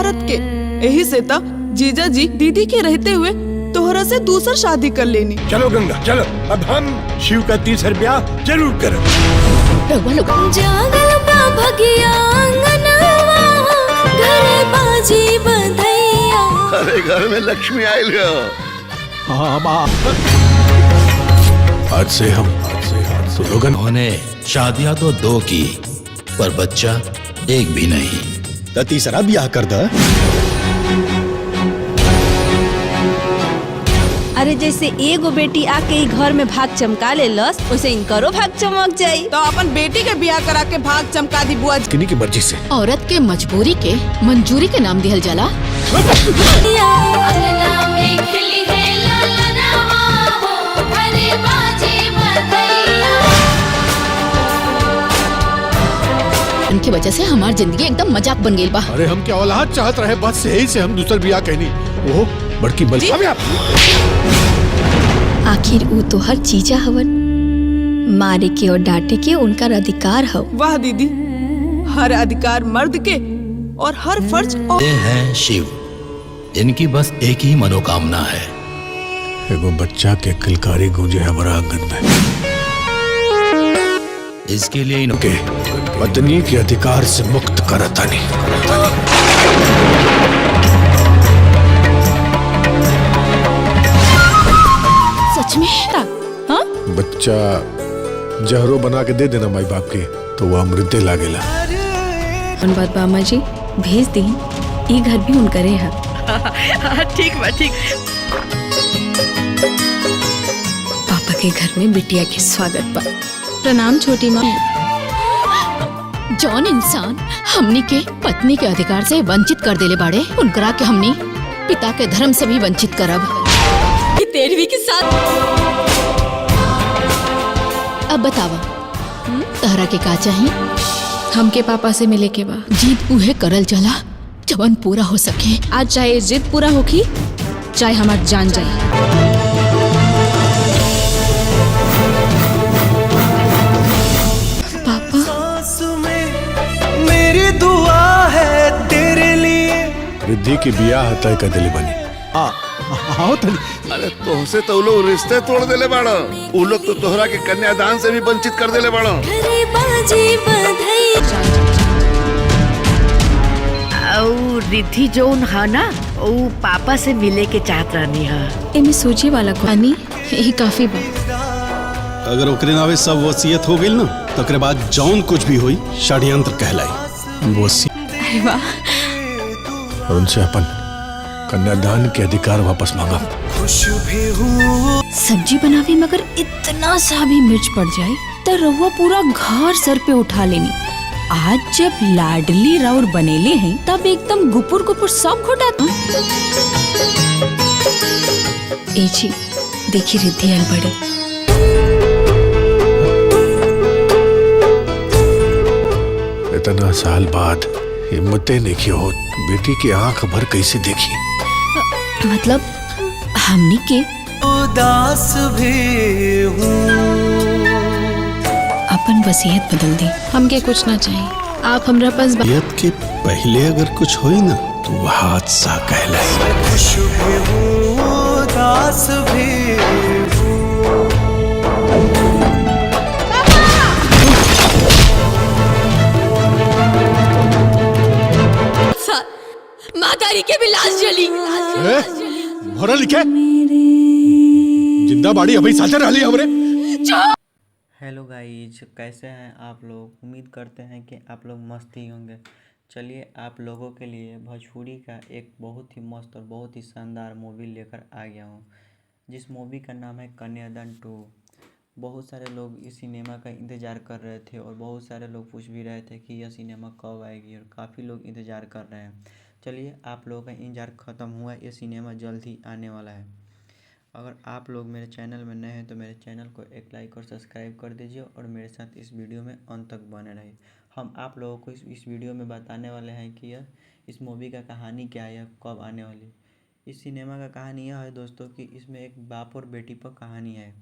औरत के। यही से ता जीजा जी दीदी के रहते हुए तोहरा से दूसर शादी कर लेनी। चलो गंगा चलो, अब हम शिव का तीसर ब्याह जरूर करें। जागल बा भगिया अंगनवा, घरे बाजी बधैया। अरे घर में लक्ष्मी आयल गयो। हाँ माँ, आज से हम तो लोगन उन्होंने शादियां तो 2 की, पर बच्चा एक भी नहीं। तो तीसरा ब्याह कर द। अरे जैसे एगो बेटी आके ई घर में भाग चमका ले लस, वैसे इनकरो भाग चमक जाई। तो अपन बेटी के ब्याह करा के भाग चमका दी बुआ। किन्हीं की मर्जी से। औरत के मजबूरी के मंजूरी के नाम दिहल जाला। उनकी वजह से हमारी जिंदगी एकदम मजाक बन गई बा। अरे हम क्या औलाद चाहत रहे, बस यही से हम दूसर ब्याह कहनी। वो बड़की बल आखिर वो तो हर चीजा हवन, मारे के और डांटे के उनका अधिकार हो। वाह दीदी, हर अधिकार मर्द के और हर फर्ज ये हैं शिव, इनकी बस एक ही मनोकामना है। एगो बच्चा के किलकारी गूंजे हमारा आंगन में। इसके लिए इनके पत्नी के अधिकार से मुक्त करता नहीं। सच में? हाँ? बच्चा जहरो बना के दे देना माई बाप के, तो वो अमृते लागेला। बात बामा जी भेज दी, ई घर भी उनकरे है। ठीक बा ठीक। पापा के घर में बिटिया के स्वागत बा। प्रणाम छोटी माँ। जौन इंसान हमनी के पत्नी के अधिकार से वंचित कर देले बाड़े, उनकरा के हमनी पिता के धर्म से भी वंचित करब। तेरहवीं के साथ अब बतावा, तहरा के का चाहिए? हमके पापा से मिले के बा। जीत उहे करल जाला जवन पूरा हो सके। आज चाहे जिद पूरा होगी, चाहे हमार जान जाए। मेरी दुआ है तेरे लिए। रिद्धि की बियाह तय कर दिली बनी। अरे तोहसे तो लोग रिश्ते तोड़ देले बाड़ो। उ लोग तो तोहरा के कन्यादान से भी वंचित कर देले बाड़ो। घरे बाजी बधैया। रिद्धि जोन है ना, वो पापा से मिले के चाहत रहनी है। इनमें सोचे वाला पानी यही काफी बा। अगर ओकरे नावे सब वसीयत हो गई ना, तो ओकरे बाद जौन कुछ भी हुई षड्यंत्र कहलाई। अरे वाह। और उनसे अपन कन्यादान के अधिकार वापस मांगा। सब्जी बनावे में अगर इतना सा भी मिर्च पड़ जाए तो रहुआ पूरा घर सर पे उठा लेनी। आज जब लाडली राउर बनेले हैं, तब एकदम गुपुर गुपुर सब घोटा। ए जी देखी रिद्धि आल बड़े। इतना साल बाद हिम्मतें नहीं हो, बेटी की आंख भर कैसे देखी। मतलब हमनी के उदास भी हूँ। अपन वसीयत बदल दी। हमके कुछ ना चाहिए, आप हमरा पास वसीयत के पहले अगर कुछ होई ना, तो वो हादसा कहलाई। खुश भी हूँ, उदास भी हूँ। मातारी के भी लाश जली। भरा लिखे जिंदा बाड़ी अभी साथे रह ली हमरे। हेलो गाइज, कैसे हैं आप लोग? उम्मीद करते हैं कि आप लोग मस्त ही होंगे। चलिए आप लोगों के लिए भोजपुरी का एक बहुत ही मस्त और बहुत ही शानदार मूवी लेकर आ गया हूँ, जिस मूवी का नाम है कन्यादान 2। बहुत सारे लोग इस सिनेमा का इंतज़ार कर रहे थे और बहुत सारे लोग पूछ भी रहे थे कि यह सिनेमा कब आएगी, और काफ़ी लोग इंतज़ार कर रहे हैं। चलिए आप लोगों का इंतज़ार ख़त्म हुआ, ये सिनेमा जल्द ही आने वाला है। अगर आप लोग मेरे चैनल में नए हैं तो मेरे चैनल को एक लाइक और सब्सक्राइब कर दीजिए और मेरे साथ इस वीडियो में अंत तक बने रहिए। हम आप लोगों को इस वीडियो में बताने वाले हैं कि यह इस मूवी का कहानी क्या है, कब आने वाली। इस सिनेमा का कहानी यह है दोस्तों कि इसमें एक बाप और बेटी पर कहानी है,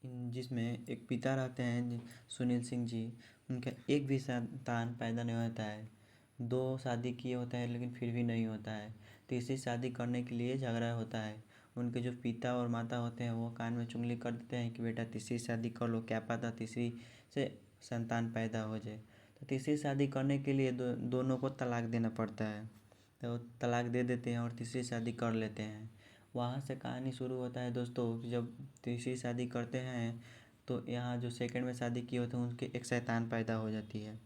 जिसमें एक पिता रहते हैं सुनील सिंह जी। उनका एक भी संतान पैदा नहीं होता है, दो शादी किए होते हैं लेकिन फिर भी नहीं होता है। तीसरी शादी करने के लिए झगड़ा होता है। उनके जो पिता और माता होते हैं वो कान में चुंगली कर देते हैं कि बेटा तीसरी शादी कर लो, क्या पता तीसरी से संतान पैदा हो जाए। तो तीसरी शादी करने के लिए दोनों को तलाक देना पड़ता है। तो तलाक दे देते हैं और तीसरी शादी कर लेते हैं। वहाँ से कहानी शुरू होता है दोस्तों कि जब तीसरी शादी करते हैं तो यहाँ जो सेकंड में शादी किए होते हैं उनके एक शैतान पैदा हो जाती है।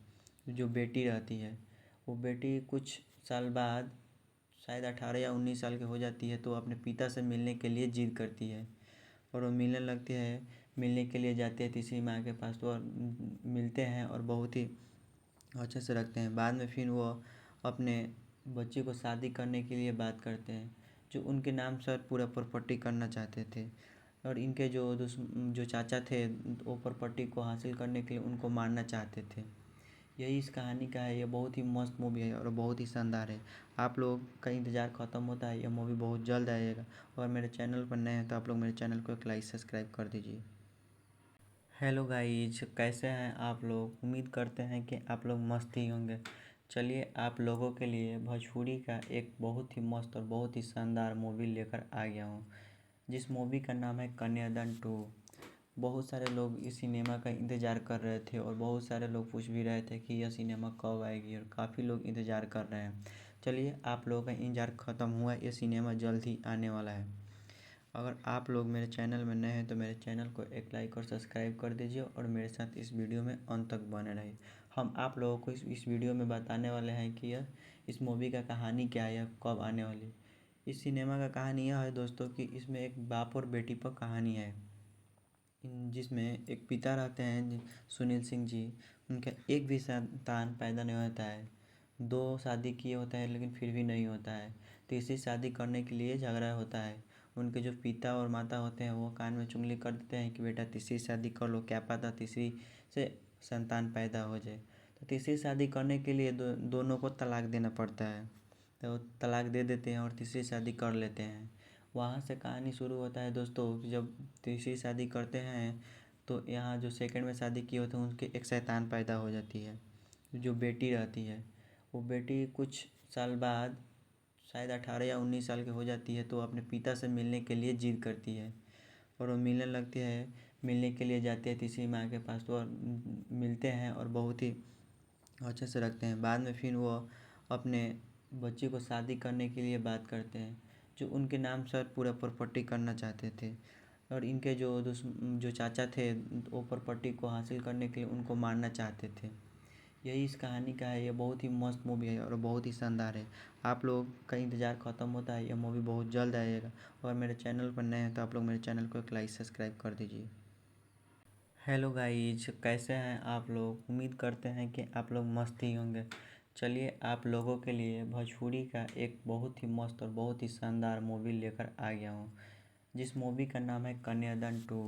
जो बेटी रहती है वो बेटी कुछ साल बाद शायद 18 या 19 साल की हो जाती है तो अपने पिता से मिलने के लिए जिद करती है और वो मिलने लगती है। मिलने के लिए जाती है तीसरी माँ के पास तो मिलते हैं और बहुत ही अच्छे से रखते हैं। बाद में फिर वो अपने बच्चे को शादी करने के लिए बात करते हैं। जो उनके नाम से पूरा प्रॉपर्टी करना चाहते थे और इनके जो चाचा थे वो प्रॉपर्टी को हासिल करने के लिए उनको मारना चाहते थे। यही इस कहानी का है। ये बहुत ही मस्त मूवी है और बहुत ही शानदार है। आप लोग का इंतज़ार ख़त्म होता है। यह मूवी बहुत जल्द आएगा और मेरे चैनल पर नए हैं तो आप लोग मेरे चैनल को एक लाइक सब्सक्राइब कर दीजिए। हेलो गाइज, कैसे हैं आप लोग? उम्मीद करते हैं कि आप लोग मस्त ही होंगे। चलिए आप लोगों के लिए भोजपुरी का एक बहुत ही मस्त और बहुत ही शानदार मूवी लेकर आ गया हूँ, जिस मूवी का नाम है कन्यादान 2। बहुत सारे लोग इस सिनेमा का इंतज़ार कर रहे थे और बहुत सारे लोग पूछ भी रहे थे कि यह सिनेमा कब आएगी और काफ़ी लोग इंतज़ार कर रहे हैं। चलिए आप लोगों का इंतज़ार ख़त्म हुआ, ये सिनेमा जल्द ही आने वाला है। अगर आप लोग मेरे चैनल में नए हैं तो मेरे चैनल को एक लाइक और सब्सक्राइब कर दीजिए और मेरे साथ इस वीडियो में अंत तक बने रहिए। हम आप लोगों को इस वीडियो में बताने वाले हैं कि यह इस मूवी का कहानी क्या है, कब आने वाली। इस सिनेमा का कहानी यह है दोस्तों कि इसमें एक बाप और बेटी पर कहानी है, जिसमें एक पिता रहते हैं सुनील सिंह जी। उनका एक भी संतान पैदा नहीं होता है। दो शादी किए होते हैं लेकिन फिर भी नहीं होता है। तीसरी शादी करने के लिए झगड़ा होता है। उनके जो पिता और माता होते हैं वो कान में चुंगली कर देते हैं कि बेटा तीसरी शादी कर लो, क्या पता तीसरी से संतान पैदा हो जाए। तो तीसरी शादी करने के लिए दोनों को तलाक देना पड़ता है। तो तलाक दे देते हैं और तीसरी शादी कर लेते हैं। वहाँ से कहानी शुरू होता है दोस्तों कि जब तीसरी शादी करते हैं तो यहाँ जो सेकंड में शादी किए होते हैं उनके एक शैतान पैदा हो जाती है। जो बेटी रहती है वो बेटी कुछ साल बाद शायद 18 या 19 साल की हो जाती है तो अपने पिता से मिलने के लिए जिद करती है और वो मिलने लगती है। मिलने के लिए जाती है तीसरी माँ के पास तो मिलते हैं और बहुत ही अच्छे से रखते हैं। बाद में फिर वो अपने बच्चे को शादी करने के लिए बात करते हैं। जो उनके नाम से पूरा प्रॉपर्टी करना चाहते थे और इनके जो चाचा थे वो प्रॉपर्टी को हासिल करने के लिए उनको मारना चाहते थे। यही इस कहानी का है। ये बहुत ही मस्त मूवी है और बहुत ही शानदार है। आप लोग का इंतज़ार ख़त्म होता है। यह मूवी बहुत जल्द आएगा और मेरे चैनल पर नए हैं तो आप लोग मेरे चैनल को एक लाइक सब्सक्राइब कर दीजिए। हेलो गाइज, कैसे हैं आप लोग? उम्मीद करते हैं कि आप लोग मस्त ही होंगे। चलिए आप लोगों के लिए भोजपुरी का एक बहुत ही मस्त और बहुत ही शानदार मूवी लेकर आ गया हूँ, जिस मूवी का नाम है कन्यादान 2।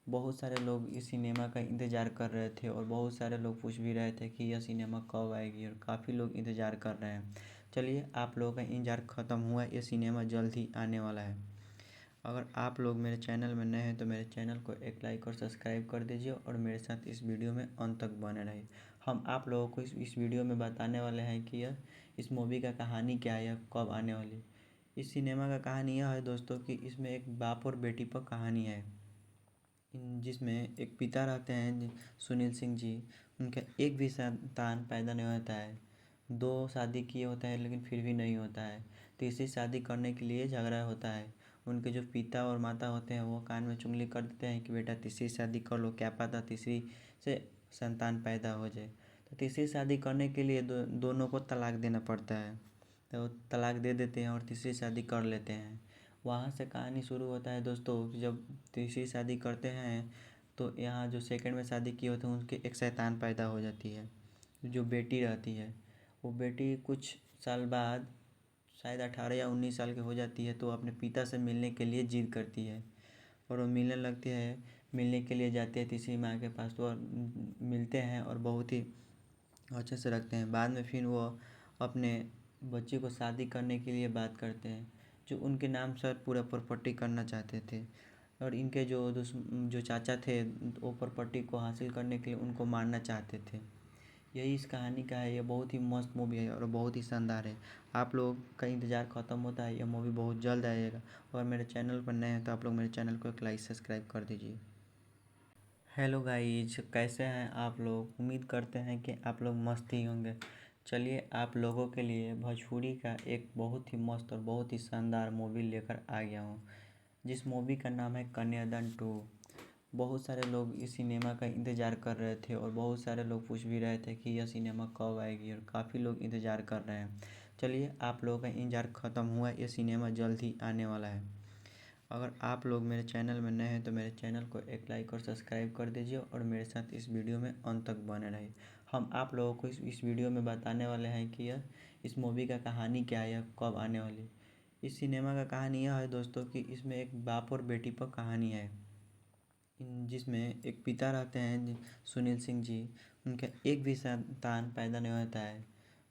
बहुत सारे लोग इस सिनेमा का इंतज़ार कर रहे थे और बहुत सारे लोग पूछ भी रहे थे कि यह सिनेमा कब आएगी और काफ़ी लोग इंतज़ार कर रहे हैं। चलिए आप लोगों का इंतज़ार ख़त्म हुआ, ये सिनेमा जल्द ही आने वाला है। अगर आप लोग मेरे चैनल में नए हैं तो मेरे चैनल को एक लाइक और सब्सक्राइब कर दीजिए और मेरे साथ इस वीडियो में अंत तक बने रहिए। हम आप लोगों को इस वीडियो में बताने वाले हैं कि यह इस मूवी का कहानी क्या है, कब आने वाली। इस सिनेमा का कहानी यह है दोस्तों कि इसमें एक बाप और बेटी पर कहानी है, जिसमें एक पिता रहते हैं सुनील सिंह जी। उनका एक भी संतान पैदा नहीं होता है। दो शादी किए होते हैं लेकिन फिर भी नहीं होता है। तीसरी शादी करने के लिए झगड़ा होता है। उनके जो पिता और माता होते हैं वो कान में चुंगली कर देते हैं कि बेटा तीसरी शादी कर लो, क्या पता तीसरी से संतान पैदा हो जाए। तो तीसरी शादी करने के लिए दोनों को तलाक देना पड़ता है। तो तलाक दे देते हैं और तीसरी शादी कर लेते हैं। वहाँ से कहानी शुरू होता है दोस्तों कि जब तीसरी शादी करते हैं तो यहाँ जो सेकंड में शादी किए होते हैं उनके एक शैतान पैदा हो जाती है। जो बेटी रहती है वो बेटी कुछ साल बाद शायद 18 या 19 साल की हो जाती है तो अपने पिता से मिलने के लिए जिद करती है और वो मिलने लगती है। मिलने के लिए जाती है तीसरी माँ के पास तो मिलते हैं और बहुत ही अच्छे से रखते हैं। बाद में फिर वो अपने बच्चे को शादी करने के लिए बात करते हैं। जो उनके नाम से पूरा प्रॉपर्टी करना चाहते थे और इनके जो चाचा थे वो प्रॉपर्टी को हासिल करने के लिए उनको मारना चाहते थे। यही इस कहानी का है। ये बहुत ही मस्त मूवी है और बहुत ही शानदार है। आप लोग का इंतज़ार ख़त्म होता है, यह मूवी बहुत जल्द आएगा। और मेरे चैनल पर नए हैं तो आप लोग मेरे चैनल को एक लाइक सब्सक्राइब कर दीजिए। हेलो गाइज, कैसे हैं आप लोग? उम्मीद करते हैं कि आप लोग मस्त ही होंगे। चलिए आप लोगों के लिए भोजपुरी का एक बहुत ही मस्त और बहुत ही शानदार मूवी लेकर आ गया हूँ, जिस मूवी का नाम है कन्यादान 2। बहुत सारे लोग इस सिनेमा का इंतज़ार कर रहे थे और बहुत सारे लोग पूछ भी रहे थे कि यह सिनेमा कब आएगी, और काफ़ी लोग इंतज़ार कर रहे हैं। चलिए आप लोगों का इंतज़ार ख़त्म हुआ, ये सिनेमा जल्द ही आने वाला है। अगर आप लोग मेरे चैनल में नए हैं तो मेरे चैनल को एक लाइक और सब्सक्राइब कर दीजिए और मेरे साथ इस वीडियो में अंत तक बने रहिए। हम आप लोगों को इस वीडियो में बताने वाले हैं कि यह इस मूवी का कहानी क्या है, यह कब आने वाली है। इस सिनेमा का कहानी यह है दोस्तों कि इसमें एक बाप और बेटी पर कहानी है, जिसमें एक पिता रहते हैं सुनील सिंह जी। उनका एक भी संतान पैदा नहीं होता है।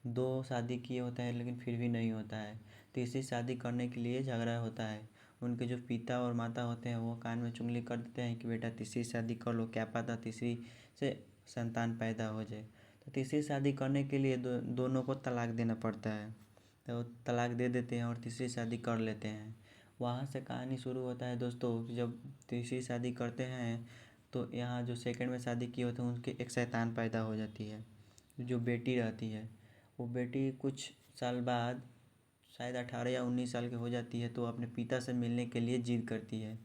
2 शादी किए होते हैं लेकिन फिर भी नहीं होता है। तीसरी शादी करने के लिए झगड़ा होता है। उनके जो पिता और माता होते हैं वो कान में चुंगली कर देते हैं कि बेटा तीसरी शादी कर लो, क्या पता तीसरी से संतान पैदा हो जाए। तो तीसरी शादी करने के लिए दोनों को तलाक देना पड़ता है। तो तलाक दे देते हैं और तीसरी शादी कर लेते हैं। वहाँ से कहानी शुरू होता है दोस्तों कि जब तीसरी शादी करते हैं तो यहाँ जो सेकंड में शादी किए होते हैं उनके एक शैतान पैदा हो जाती है। जो बेटी रहती है वो बेटी कुछ साल बाद शायद 18 या 19 साल की हो जाती है, तो अपने पिता से मिलने के लिए जिद करती है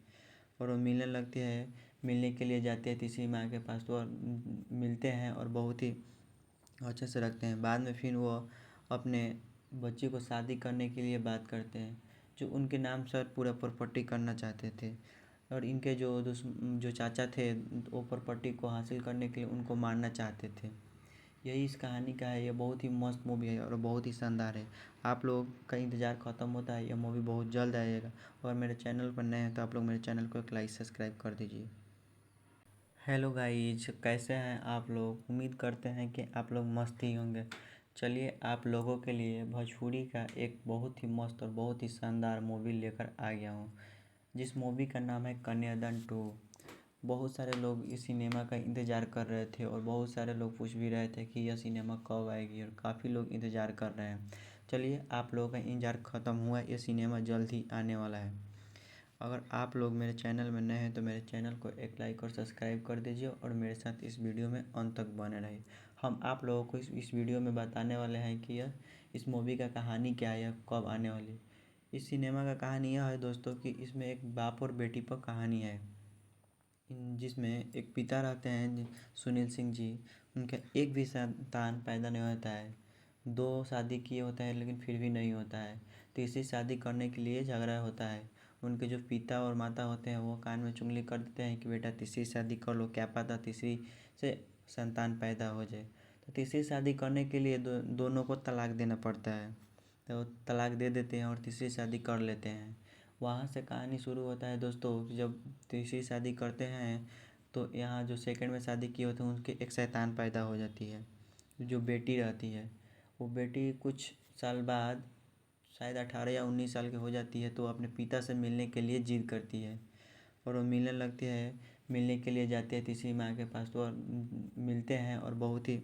और वो मिलने लगती है। मिलने के लिए जाती है तीसरी माँ के पास, तो मिलते हैं और बहुत ही अच्छे से रखते हैं। बाद में फिर वो अपने बच्ची को शादी करने के लिए बात करते हैं। जो उनके नाम से पूरा प्रॉपर्टी करना चाहते थे, और इनके जो चाचा थे वो प्रॉपर्टी को हासिल करने के लिए उनको मारना चाहते थे। यही इस कहानी का है। ये बहुत ही मस्त मूवी है और बहुत ही शानदार है। आप लोग का इंतज़ार ख़त्म होता है, यह मूवी बहुत जल्द आएगा। और मेरे चैनल पर नए हैं तो आप लोग मेरे चैनल को एक लाइक सब्सक्राइब कर दीजिए। हेलो गाइज, कैसे हैं आप लोग? उम्मीद करते हैं कि आप लोग मस्त ही होंगे। चलिए आप लोगों के लिए भोजपुरी का एक बहुत ही मस्त और बहुत ही शानदार मूवी लेकर आ गया हूँ, जिस मूवी का नाम है कन्यादान 2। बहुत सारे लोग इस सिनेमा का इंतज़ार कर रहे थे और बहुत सारे लोग पूछ भी रहे थे कि यह सिनेमा कब आएगी, और काफ़ी लोग इंतज़ार कर रहे हैं। चलिए आप लोगों का इंतज़ार ख़त्म हुआ, ये सिनेमा जल्द ही आने वाला है। अगर आप लोग मेरे चैनल में नए हैं तो मेरे चैनल को एक लाइक और सब्सक्राइब कर दीजिए और मेरे साथ इस वीडियो में अंत तक बने रहिए। हम आप लोगों को इस वीडियो में बताने वाले हैं कि यह इस मूवी का कहानी क्या है, यह कब आने वाली है। इस सिनेमा का कहानी यह है दोस्तों कि इसमें एक बाप और बेटी पर कहानी है, जिसमें एक पिता रहते हैं सुनील सिंह जी। उनका एक भी संतान पैदा नहीं होता है। 2 शादी किए होते हैं लेकिन फिर भी नहीं होता है। तीसरी शादी करने के लिए झगड़ा होता है। उनके जो पिता और माता होते हैं वो कान में चुंगली कर देते हैं कि बेटा तीसरी शादी कर लो, क्या पता तीसरी से संतान पैदा हो जाए। तो तीसरी शादी करने के लिए दोनों को तलाक देना पड़ता है। तो तलाक दे देते हैं और तीसरी शादी कर लेते हैं। वहाँ से कहानी शुरू होता है दोस्तों कि जब तीसरी शादी करते हैं तो यहाँ जो सेकंड में शादी किए होते हैं उनके एक शैतान पैदा हो जाती है। जो बेटी रहती है वो बेटी कुछ साल बाद शायद 18 या 19 साल की हो जाती है, तो अपने पिता से मिलने के लिए जिद करती है और वो मिलने लगती है। मिलने के लिए जाती है तीसरी माँ के पास, तो मिलते हैं और बहुत ही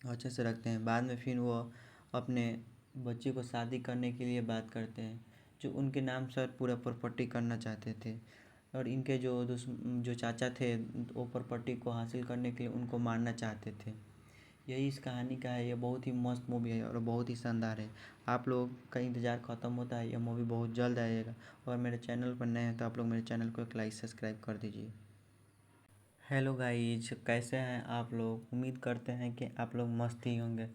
अच्छे से रखते हैं। बाद में फिर वो अपने बच्ची को शादी करने के लिए बात करते हैं। जो उनके नाम से पूरा प्रॉपर्टी करना चाहते थे, और इनके जो चाचा थे वो प्रॉपर्टी को हासिल करने के लिए उनको मारना चाहते थे। यही इस कहानी का है। ये बहुत ही मस्त मूवी है और बहुत ही शानदार है। आप लोग का इंतज़ार ख़त्म होता है, यह मूवी बहुत जल्द आएगा। और मेरे चैनल पर नए हैं तो आप लोग मेरे चैनल को एक लाइक सब्सक्राइब कर दीजिए। हेलो गाइज, कैसे हैं आप लोग? उम्मीद करते हैं कि आप लोग मस्त ही होंगे।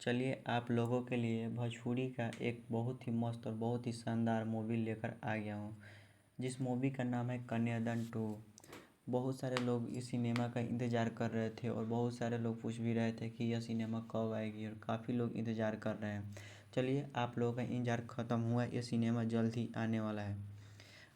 चलिए आप लोगों के लिए भोजपुरी का एक बहुत ही मस्त और बहुत ही शानदार मूवी लेकर आ गया हूँ, जिस मूवी का नाम है कन्यादान 2। बहुत सारे लोग इस सिनेमा का इंतज़ार कर रहे थे और बहुत सारे लोग पूछ भी रहे थे कि यह सिनेमा कब आएगी, और काफ़ी लोग इंतज़ार कर रहे हैं। चलिए आप लोगों का इंतज़ार ख़त्म हुआ, ये सिनेमा जल्द ही आने वाला है।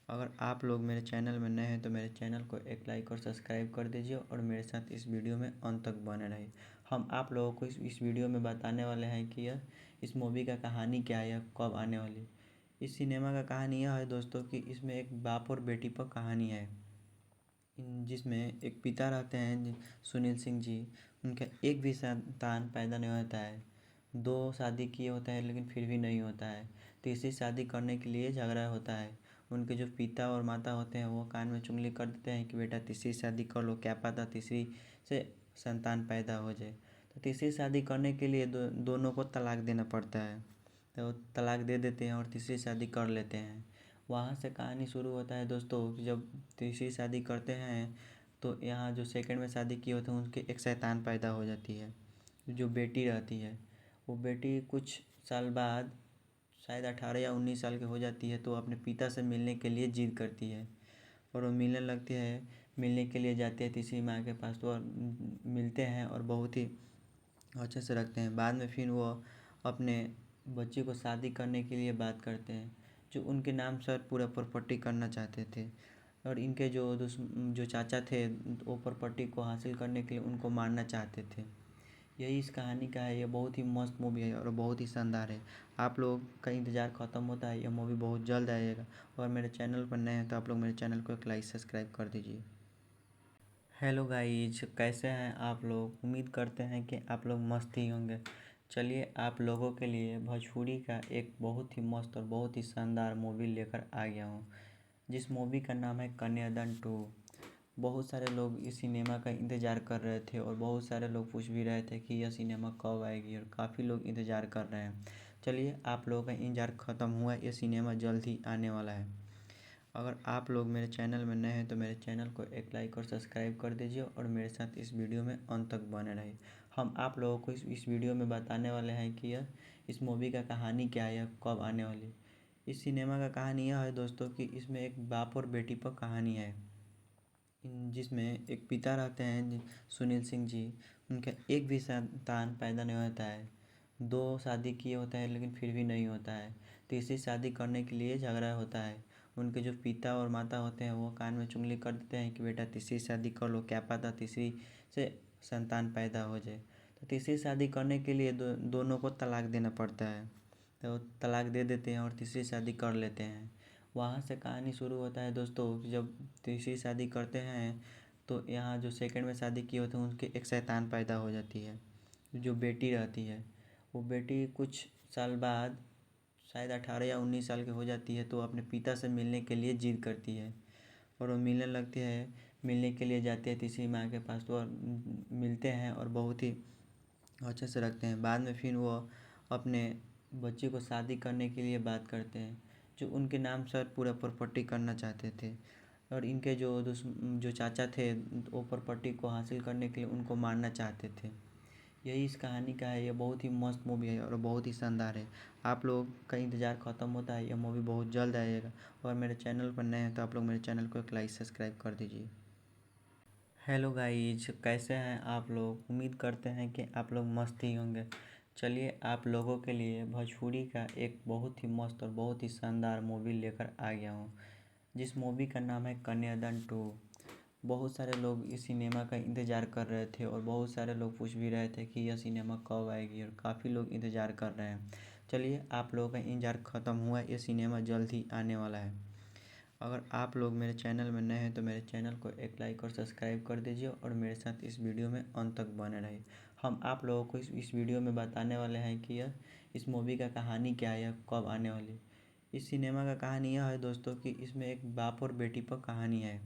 अगर आप लोग मेरे चैनल में नए हैं तो मेरे चैनल को एक लाइक और सब्सक्राइब कर दीजिए और मेरे साथ इस वीडियो में अंत तक बने रहिए। हम आप लोगों को इस वीडियो में बताने वाले हैं कि यह इस मूवी का कहानी क्या है, यह कब आने वाली है। इस सिनेमा का कहानी यह है दोस्तों कि इसमें एक बाप और बेटी पर कहानी है, जिसमें एक पिता रहते हैं सुनील सिंह जी। उनका एक भी संतान पैदा नहीं होता है। 2 शादी किए होते हैं लेकिन फिर भी नहीं होता है। तीसरी शादी करने के लिए झगड़ा होता है। उनके जो पिता और माता होते हैं वो कान में चुंगली कर देते हैं कि बेटा तीसरी शादी कर लो, क्या पता तीसरी से संतान पैदा हो जाए। तो तीसरी शादी करने के लिए दोनों को तलाक देना पड़ता है। तो तलाक दे देते हैं और तीसरी शादी कर लेते हैं। वहाँ से कहानी शुरू होता है दोस्तों कि जब तीसरी शादी करते हैं तो यहाँ जो सेकंड में शादी किए होते हैं उनके एक शैतान पैदा हो जाती है। जो बेटी रहती है वो बेटी कुछ साल बाद शायद 18 या 19 साल की हो जाती है तो अपने पिता से मिलने के लिए जिद करती है और वो मिलने लगती है। मिलने के लिए जाती है तीसरी माँ के पास तो मिलते हैं और बहुत ही अच्छे से रखते हैं। बाद में फिर वो अपने बच्चे को शादी करने के लिए बात करते हैं। जो उनके नाम सर पूरा प्रॉपर्टी करना चाहते थे और इनके जो चाचा थे वो प्रॉपर्टी को हासिल करने के लिए उनको मारना चाहते थे। यही इस कहानी का है। ये बहुत ही मस्त मूवी है और बहुत ही शानदार है। आप लोग का इंतज़ार ख़त्म होता है। यह मूवी बहुत जल्द आएगा और मेरे चैनल पर नए हैं तो आप लोग मेरे चैनल को एक लाइक सब्सक्राइब कर दीजिए। हेलो गाइज, कैसे हैं आप लोग? उम्मीद करते हैं कि आप लोग मस्त ही होंगे। चलिए आप लोगों के लिए भोजपुरी का एक बहुत ही मस्त और बहुत ही शानदार मूवी लेकर आ गया हूँ, जिस मूवी का नाम है कन्यादान 2। बहुत सारे लोग इस सिनेमा का इंतज़ार कर रहे थे और बहुत सारे लोग पूछ भी रहे थे कि यह सिनेमा कब आएगी और काफ़ी लोग इंतज़ार कर रहे हैं। चलिए आप लोगों का इंतज़ार ख़त्म हुआ, यह सिनेमा जल्द ही आने वाला है। अगर आप लोग मेरे चैनल में नए हैं तो मेरे चैनल को एक लाइक और सब्सक्राइब कर दीजिए और मेरे साथ इस वीडियो में अंत तक बने रहिए। हम आप लोगों को इस वीडियो में बताने वाले हैं कि यह इस मूवी का कहानी क्या है, कब आने वाली। इस सिनेमा का कहानी यह है दोस्तों कि इसमें एक बाप और बेटी पर कहानी है, जिसमें एक पिता रहते हैं सुनील सिंह जी। उनका एक भी संतान पैदा नहीं होता है। 2 शादी किए होते हैं लेकिन फिर भी नहीं होता है। तीसरी शादी करने के लिए झगड़ा होता है। उनके जो पिता और माता होते हैं वो कान में चुंगली कर देते हैं कि बेटा तीसरी शादी कर लो, क्या पता तीसरी से संतान पैदा हो जाए। तो तीसरी शादी करने के लिए दोनों को तलाक देना पड़ता है। तो तलाक दे देते हैं और तीसरी शादी कर लेते हैं। वहाँ से कहानी शुरू होता है दोस्तों कि जब तीसरी शादी करते हैं तो यहाँ जो सेकंड में शादी किए होते हैं उनके एक शैतान पैदा हो जाती है। जो बेटी रहती है वो बेटी कुछ साल बाद शायद 18 या 19 साल की हो जाती है तो अपने पिता से मिलने के लिए जिद करती है और वो मिलने लगती है। मिलने के लिए जाती है तीसरी माँ के पास तो मिलते हैं और बहुत ही अच्छे से रखते हैं। बाद में फिर वो अपने बच्चे को शादी करने के लिए बात करते हैं। जो उनके नाम सर पूरा प्रॉपर्टी करना चाहते थे और इनके जो चाचा थे वो प्रॉपर्टी को हासिल करने के लिए उनको मारना चाहते थे। यही इस कहानी का है। ये बहुत ही मस्त मूवी है और बहुत ही शानदार है। आप लोग का इंतज़ार ख़त्म होता है। यह मूवी बहुत जल्द आएगा और मेरे चैनल पर नए हैं तो आप लोग मेरे चैनल को एक लाइक सब्सक्राइब कर दीजिए। हेलो गाइज, कैसे हैं आप लोग? उम्मीद करते हैं कि आप लोग मस्त ही होंगे। चलिए आप लोगों के लिए भोजपुरी का एक बहुत ही मस्त और बहुत ही शानदार मूवी लेकर आ गया हूँ, जिस मूवी का नाम है कन्यादान 2। बहुत सारे लोग इस सिनेमा का इंतज़ार कर रहे थे और बहुत सारे लोग पूछ भी रहे थे कि यह सिनेमा कब आएगी और काफ़ी लोग इंतज़ार कर रहे हैं। चलिए आप लोगों का इंतज़ार ख़त्म हुआ, यह सिनेमा जल्द ही आने वाला है। अगर आप लोग मेरे चैनल में नए हैं तो मेरे चैनल को एक लाइक और सब्सक्राइब कर दीजिए और मेरे साथ इस वीडियो में अंत तक बने रहिए। हम आप लोगों को इस वीडियो में बताने वाले हैं कि यह इस मूवी का कहानी क्या है, कब आने वाली। इस सिनेमा का कहानी यह है दोस्तों कि इसमें एक बाप और बेटी पर कहानी है,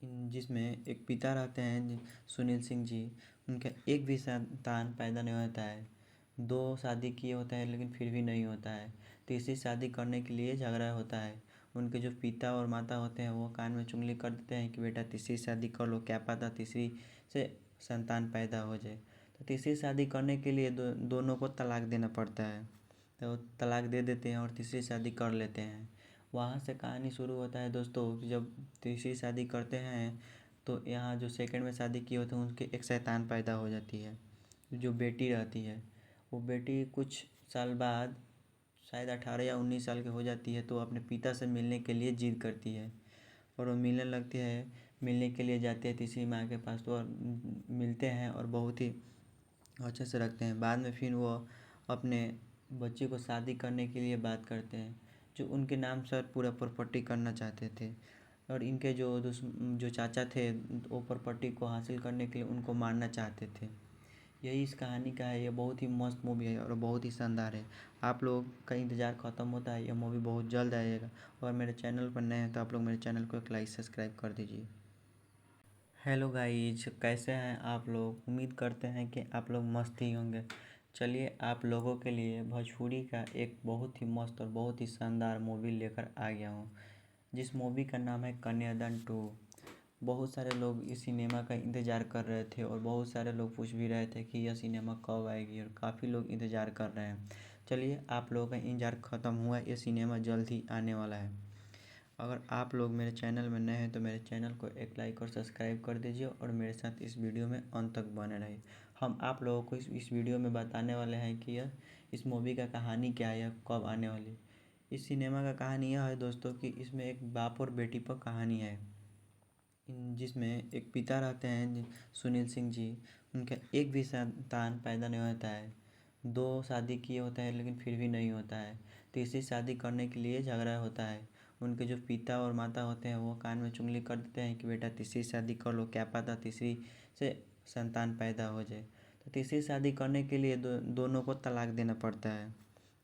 जिसमें एक पिता रहते हैं सुनील सिंह जी। उनका एक भी संतान पैदा नहीं होता है। 2 शादी किए होते हैं लेकिन फिर भी नहीं होता है। तीसरी शादी करने के लिए झगड़ा होता है। उनके जो पिता और माता होते हैं वो कान में चुंगली कर देते हैं कि बेटा तीसरी शादी कर लो, क्या पता तीसरी से संतान पैदा हो जाए। तो तीसरी शादी करने के लिए दोनों को तलाक देना पड़ता है। तो तलाक दे देते हैं और तीसरी शादी कर लेते हैं। वहाँ से कहानी शुरू होता है दोस्तों कि जब तीसरी शादी करते हैं तो यहाँ जो सेकंड में शादी किए होते हैं उनके एक शैतान पैदा हो जाती है। जो बेटी रहती है वो बेटी कुछ साल बाद शायद 18 या 19 साल की हो जाती है तो अपने पिता से मिलने के लिए जिद करती है और वो मिलने लगती है। मिलने के लिए जाती है तीसरी माँ के पास तो मिलते हैं और बहुत ही अच्छे से रखते हैं। बाद में फिर वो अपने बच्चे को शादी करने के लिए बात करते हैं। जो उनके नाम सर पूरा प्रॉपर्टी करना चाहते थे और इनके जो चाचा थे वो प्रॉपर्टी को हासिल करने के लिए उनको मारना चाहते थे। यही इस कहानी का है। ये बहुत ही मस्त मूवी है और बहुत ही शानदार है। आप लोग का इंतज़ार ख़त्म होता है, यह मूवी बहुत जल्द आएगा। और मेरे चैनल पर नए हैं तो आप लोग मेरे चैनल को एक लाइक सब्सक्राइब कर दीजिए। हेलो गाइज, कैसे हैं आप लोग? उम्मीद करते हैं कि आप लोग मस्त ही होंगे। चलिए आप लोगों के लिए भोजपुरी का एक बहुत ही मस्त और बहुत ही शानदार मूवी लेकर आ गया हूँ, जिस मूवी का नाम है कन्यादान 2। बहुत सारे लोग इस सिनेमा का इंतज़ार कर रहे थे और बहुत सारे लोग पूछ भी रहे थे कि यह सिनेमा कब आएगी, और काफ़ी लोग इंतज़ार कर रहे हैं। चलिए आप लोगों का इंतज़ार ख़त्म हुआ, ये सिनेमा जल्द ही आने वाला है। अगर आप लोग मेरे चैनल में नए हैं तो मेरे चैनल को एक लाइक और सब्सक्राइब कर दीजिए और मेरे साथ इस वीडियो में अंत तक बने रहिए। हम आप लोगों को इस वीडियो में बताने वाले हैं कि यह इस मूवी का कहानी क्या है, यह कब आने वाली। इस सिनेमा का कहानी यह है दोस्तों कि इसमें एक बाप और बेटी पर कहानी है, जिसमें एक पिता रहते हैं सुनील सिंह जी। उनका एक भी संतान पैदा नहीं होता है। 2 शादी किए होते हैं लेकिन फिर भी नहीं होता है। तीसरी शादी करने के लिए झगड़ा होता है। उनके जो पिता और माता होते हैं वो कान में चुंगली कर देते हैं कि बेटा तीसरी शादी कर लो, क्या पता तीसरी से संतान पैदा हो जाए। तो तीसरी शादी करने के लिए दोनों को तलाक देना पड़ता है।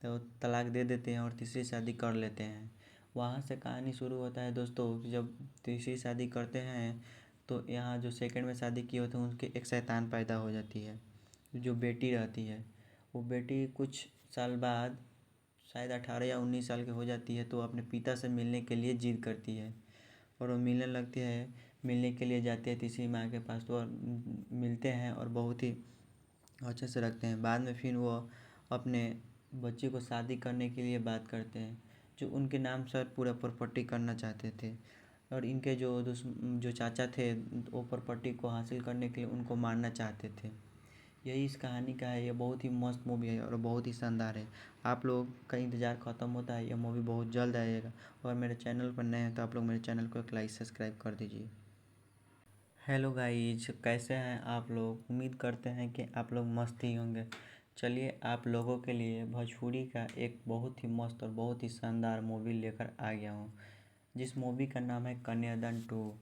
तो तलाक दे देते हैं और तीसरी शादी कर लेते हैं। वहाँ से कहानी शुरू होता है दोस्तों कि जब तीसरी शादी करते हैं तो यहाँ जो सेकंड में शादी किए होते हैं उनके एक शैतान पैदा हो जाती है। जो बेटी रहती है वो बेटी कुछ साल बाद शायद 18 या 19 साल की हो जाती है, तो अपने पिता से मिलने के लिए जिद करती है और वो मिलने लगती है। मिलने के लिए जाती है तीसरी माँ के पास, तो मिलते हैं और बहुत ही अच्छे से रखते हैं। बाद में फिर वो अपने बच्चे को शादी करने के लिए बात करते हैं, जो उनके नाम से पूरा प्रॉपर्टी करना चाहते थे। और इनके जो चाचा थे वो प्रॉपर्टी को हासिल करने के लिए उनको मारना चाहते थे। यही इस कहानी का है। ये बहुत ही मस्त मूवी है और बहुत ही शानदार है। आप लोग का इंतज़ार ख़त्म होता है, यह मूवी बहुत जल्द आएगा। और मेरे चैनल पर नए हैं तो आप लोग मेरे चैनल को एक लाइक सब्सक्राइब कर दीजिए। हेलो गाइज, कैसे हैं आप लोग? उम्मीद करते हैं कि आप लोग मस्त ही होंगे। चलिए आप लोगों के लिए भोजपुरी का एक बहुत ही मस्त और बहुत ही शानदार मूवी लेकर आ गया हूँ, जिस मूवी का नाम है कन्यादान 2।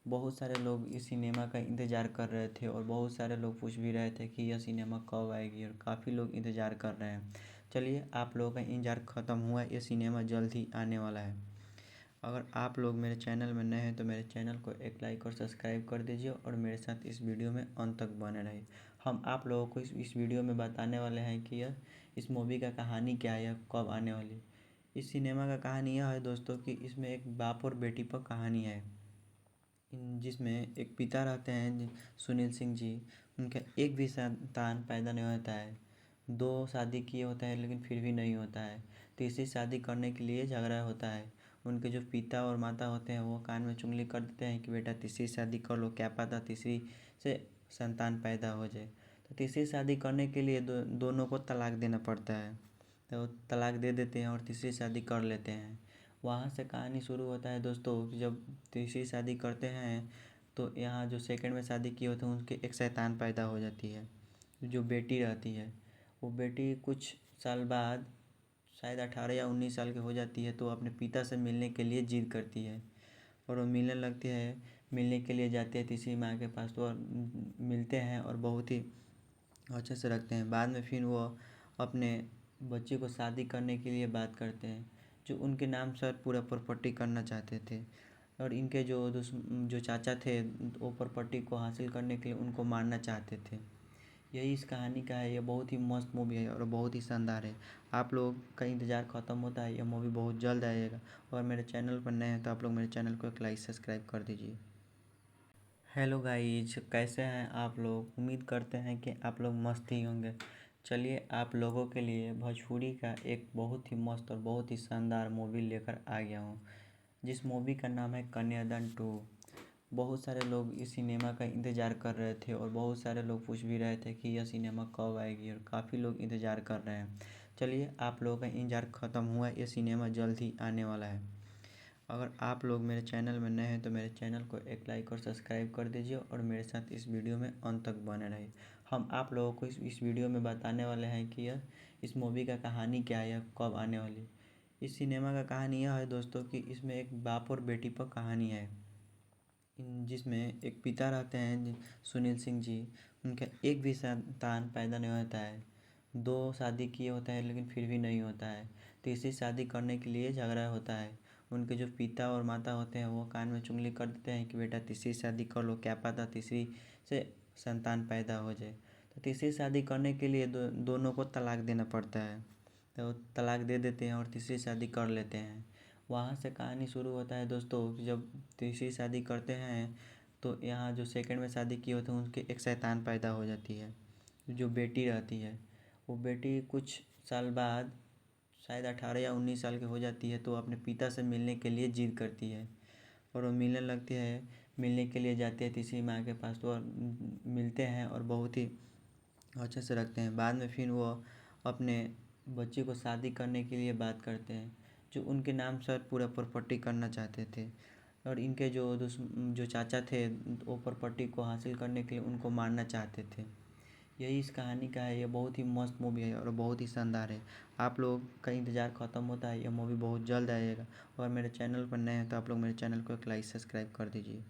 बहुत सारे लोग इस सिनेमा का इंतज़ार कर रहे थे और बहुत सारे लोग पूछ भी रहे थे कि यह सिनेमा कब आएगी, और काफ़ी लोग इंतज़ार कर रहे हैं। चलिए आप लोगों का इंतज़ार ख़त्म हुआ, ये सिनेमा जल्द ही आने वाला है। अगर आप लोग मेरे चैनल में नए हैं तो मेरे चैनल को एक लाइक और सब्सक्राइब कर दीजिए और मेरे साथ इस वीडियो में अंत तक बने रहिए। हम आप लोगों को इस वीडियो में बताने वाले हैं कि यह इस मूवी का कहानी क्या है, यह कब आने वाली। इस सिनेमा का कहानी यह है दोस्तों कि इसमें एक बाप और बेटी पर कहानी है, जिसमें एक पिता रहते हैं सुनील सिंह जी। उनका एक भी संतान पैदा नहीं होता है। 2 शादी किए होते हैं लेकिन फिर भी नहीं होता है। तीसरी शादी करने के लिए झगड़ा होता है। उनके जो पिता और माता होते हैं वो कान में चुंगली कर देते हैं कि बेटा तीसरी शादी कर लो, क्या पता तीसरी से संतान पैदा हो जाए। तो तीसरी शादी करने के लिए दोनों को तलाक देना पड़ता है। तो तलाक दे देते हैं और तीसरी शादी कर लेते हैं। वहाँ से कहानी शुरू होता है दोस्तों कि जब तीसरी शादी करते हैं तो यहाँ जो सेकंड में शादी किए होते हैं उनके एक शैतान पैदा हो जाती है। जो बेटी रहती है वो बेटी कुछ साल बाद शायद 18 या 19 साल की हो जाती है, तो अपने पिता से मिलने के लिए जिद करती है और वो मिलने लगती है। मिलने के लिए जाती है तीसरी माँ के पास, तो मिलते हैं और बहुत ही अच्छे से रखते हैं। बाद में फिर वो अपने बच्चे को शादी करने के लिए बात करते हैं, जो उनके नाम से पूरा प्रॉपर्टी करना चाहते थे। और इनके जो चाचा थे वो प्रॉपर्टी को हासिल करने के लिए उनको मारना चाहते थे। यही इस कहानी का है। ये बहुत ही मस्त मूवी है और बहुत ही शानदार है। आप लोग का इंतज़ार ख़त्म होता है, यह मूवी बहुत जल्द आएगा। और मेरे चैनल पर नए हैं तो आप लोग मेरे चैनल को एक लाइक सब्सक्राइब कर दीजिए। हेलो गाइज, कैसे हैं आप लोग? उम्मीद करते हैं कि आप लोग मस्त ही होंगे। चलिए आप लोगों के लिए भोजपुरी का एक बहुत ही मस्त और बहुत ही शानदार मूवी लेकर आ गया हूँ, जिस मूवी का नाम है कन्यादान 2। बहुत सारे लोग इस सिनेमा का इंतज़ार कर रहे थे और बहुत सारे लोग पूछ भी रहे थे कि यह सिनेमा कब आएगी, और काफ़ी लोग इंतज़ार कर रहे हैं। चलिए आप लोगों का इंतज़ार ख़त्म हुआ, ये सिनेमा जल्द ही आने वाला है। अगर आप लोग मेरे चैनल में नए हैं तो मेरे चैनल को एक लाइक और सब्सक्राइब कर दीजिए और मेरे साथ इस वीडियो में अंत तक बने रहिए। हम आप लोगों को इस वीडियो में बताने वाले हैं कि यह इस मूवी का कहानी क्या है, यह कब आने वाली। इस सिनेमा का कहानी यह है दोस्तों कि इसमें एक बाप और बेटी पर कहानी है, जिसमें एक पिता रहते हैं सुनील सिंह जी। उनका एक भी संतान पैदा नहीं होता है, 2 शादी किए होते हैं लेकिन फिर भी नहीं होता है। तीसरी शादी करने के लिए झगड़ा होता है। उनके जो पिता और माता होते हैं वो कान में चुंगली कर देते हैं कि बेटा तीसरी शादी कर लो, क्या पता तीसरी से संतान पैदा हो जाए। तो तीसरी शादी करने के लिए दोनों को तलाक देना पड़ता है, तो तलाक दे देते हैं और तीसरी शादी कर लेते हैं। वहाँ से कहानी शुरू होता है दोस्तों कि जब तीसरी शादी करते हैं तो यहाँ जो सेकंड में शादी किए होते हैं उनके एक शैतान पैदा हो जाती है। जो बेटी रहती है वो बेटी कुछ साल बाद शायद 18 या 19 साल की हो जाती है, तो अपने पिता से मिलने के लिए जिद करती है और वो मिलने लगती है। मिलने के लिए जाती है तीसरी माँ के पास, तो मिलते हैं और बहुत ही अच्छे से रखते हैं। बाद में फिर वो अपने बच्चे को शादी करने के लिए बात करते हैं, जो उनके नाम से पूरा प्रॉपर्टी करना चाहते थे। और इनके जो चाचा थे वो प्रॉपर्टी को हासिल करने के लिए उनको मारना चाहते थे। यही इस कहानी का है। ये बहुत ही मस्त मूवी है और बहुत ही शानदार है। आप लोग का इंतज़ार ख़त्म होता है, यह मूवी बहुत जल्द आएगा। और मेरे चैनल पर नए हैं तो आप लोग मेरे चैनल को एक लाइक सब्सक्राइब कर दीजिए।